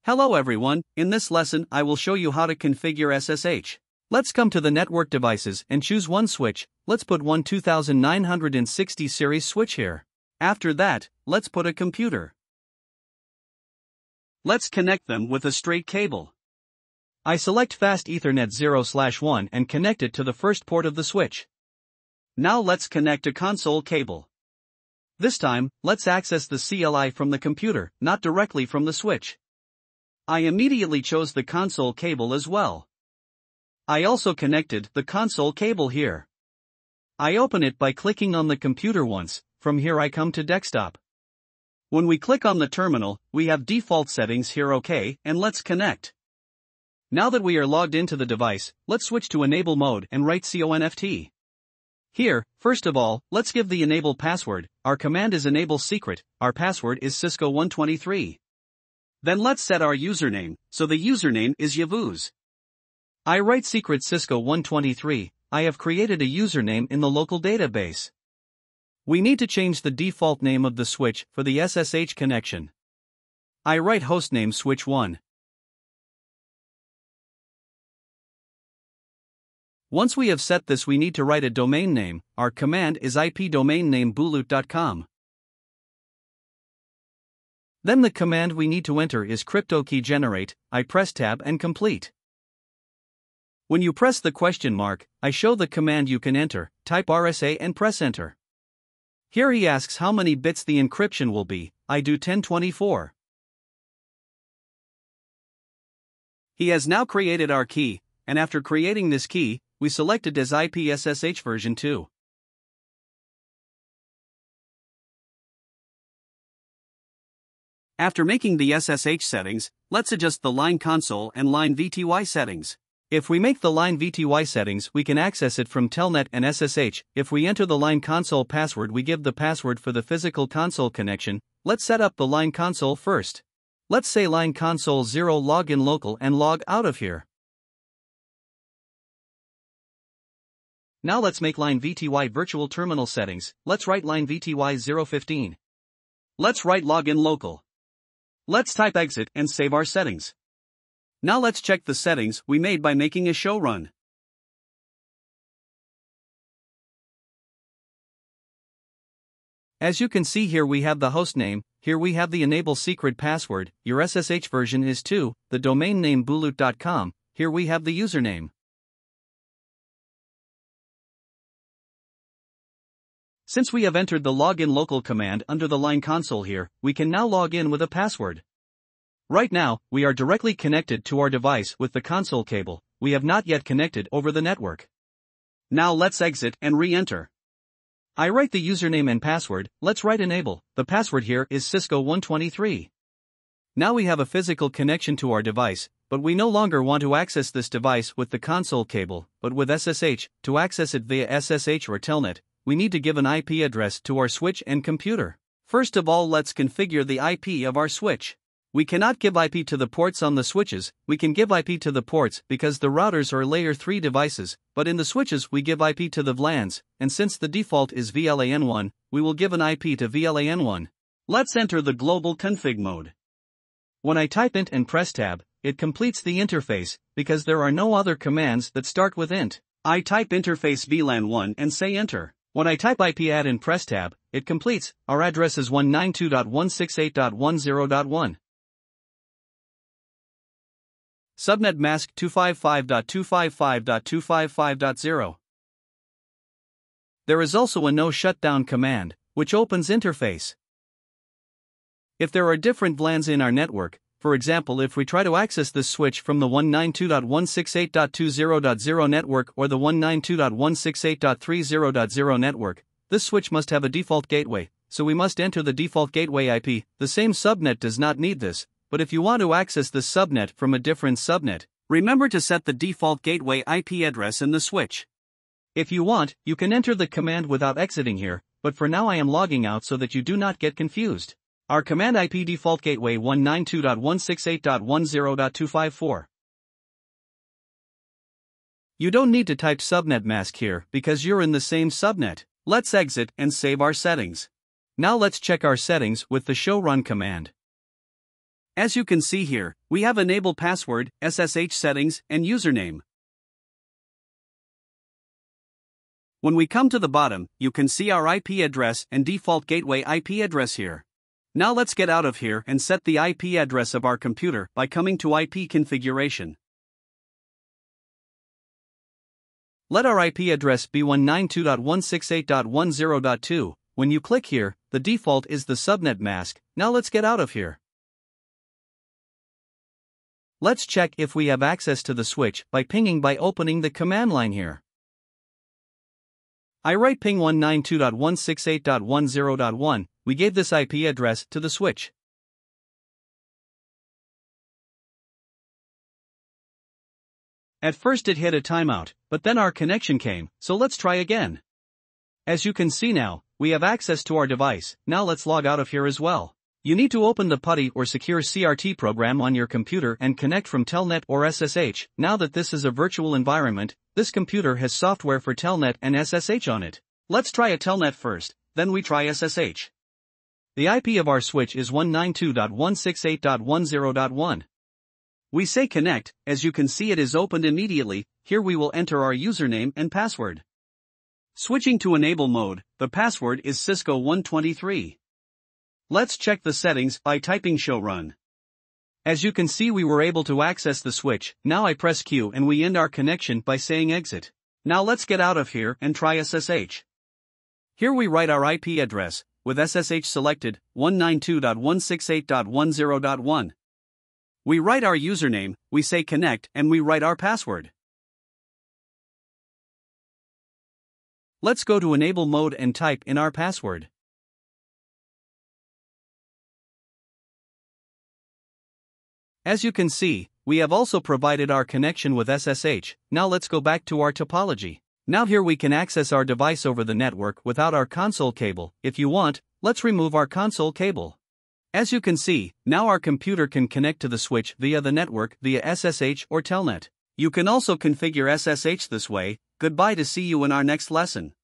Hello everyone, in this lesson I will show you how to configure SSH. Let's come to the network devices and choose one switch. Let's put one 2960 series switch here. After that, let's put a computer. Let's connect them with a straight cable. I select Fast Ethernet 0/1 and connect it to the first port of the switch. Now let's connect a console cable. This time, let's access the CLI from the computer, not directly from the switch. I immediately chose the console cable as well. I also connected the console cable here. I open it by clicking on the computer once. From here I come to desktop. When we click on the terminal, we have default settings here. OK, and let's connect. Now that we are logged into the device, let's switch to enable mode and write CONFT. Here, first of all, let's give the enable password. Our command is enable secret, our password is Cisco123. Then let's set our username, so the username is Yavuz. I write secret Cisco123, I have created a username in the local database. We need to change the default name of the switch for the SSH connection. I write hostname switch1. Once we have set this, we need to write a domain name. Our command is IP domain name booloot.com. Then the command we need to enter is cryptokey generate. I press tab and complete. When you press the question mark, I show the command you can enter. Type RSA and press enter. Here he asks how many bits the encryption will be. I do 1024. He has now created our key, and after creating this key, we select it as IPSSH version 2. After making the SSH settings, let's adjust the line console and line VTY settings. If we make the line VTY settings, we can access it from Telnet and SSH. If we enter the line console password, we give the password for the physical console connection. Let's set up the line console first. Let's say line console 0 login local and log out of here. Now let's make line VTY virtual terminal settings. Let's write line VTY 015. Let's write login local. Let's type exit and save our settings. Now let's check the settings we made by making a show run. As you can see here, we have the hostname, here we have the enable secret password, your SSH version is 2, the domain name booloot.com, here we have the username. Since we have entered the login local command under the line console here, we can now log in with a password. Right now, we are directly connected to our device with the console cable. We have not yet connected over the network. Now let's exit and re-enter. I write the username and password. Let's write enable. The password here is Cisco123. Now we have a physical connection to our device, but we no longer want to access this device with the console cable, but with SSH. To access it via SSH or Telnet, we need to give an IP address to our switch and computer. First of all, let's configure the IP of our switch. We cannot give IP to the ports on the switches, we can give IP to the ports because the routers are layer 3 devices, but in the switches we give IP to the VLANs, and since the default is VLAN1, we will give an IP to VLAN1. Let's enter the global config mode. When I type int and press tab, it completes the interface, because there are no other commands that start with int. I type interface VLAN1 and say enter. When I type IP add and press tab, it completes. Our address is 192.168.10.1. Subnet mask 255.255.255.0. There is also a no shutdown command, which opens interface. If there are different VLANs in our network, for example if we try to access this switch from the 192.168.20.0 network or the 192.168.30.0 network, this switch must have a default gateway, so we must enter the default gateway IP. The same subnet does not need this, but if you want to access this subnet from a different subnet, remember to set the default gateway IP address in the switch. If you want, you can enter the command without exiting here, but for now I am logging out so that you do not get confused. Our command IP default gateway 192.168.10.254. You don't need to type subnet mask here because you're in the same subnet. Let's exit and save our settings. Now let's check our settings with the show run command. As you can see here, we have Enable Password, SSH Settings, and Username. When we come to the bottom, you can see our IP address and default gateway IP address here. Now let's get out of here and set the IP address of our computer by coming to IP configuration. Let our IP address be 192.168.10.2. When you click here, the default is the subnet mask. Now let's get out of here. Let's check if we have access to the switch by pinging by opening the command line here. I write ping 192.168.10.1, we gave this IP address to the switch. At first it hit a timeout, but then our connection came, so let's try again. As you can see now, we have access to our device. Now let's log out of here as well. You need to open the PuTTY or secure CRT program on your computer and connect from Telnet or SSH. Now that this is a virtual environment, this computer has software for Telnet and SSH on it. Let's try a Telnet first, then we try SSH. The IP of our switch is 192.168.10.1. We say connect. As you can see, it is opened immediately. Here we will enter our username and password. Switching to enable mode, the password is Cisco123. Let's check the settings by typing show run. As you can see, we were able to access the switch. Now I press Q and we end our connection by saying exit. Now let's get out of here and try SSH. Here we write our IP address, with SSH selected, 192.168.10.1. We write our username, we say connect, and we write our password. Let's go to enable mode and type in our password. As you can see, we have also provided our connection with SSH. Now let's go back to our topology. Now here we can access our device over the network without our console cable. If you want, let's remove our console cable. As you can see, now our computer can connect to the switch via the network via SSH or Telnet. You can also configure SSH this way. Goodbye to see you in our next lesson.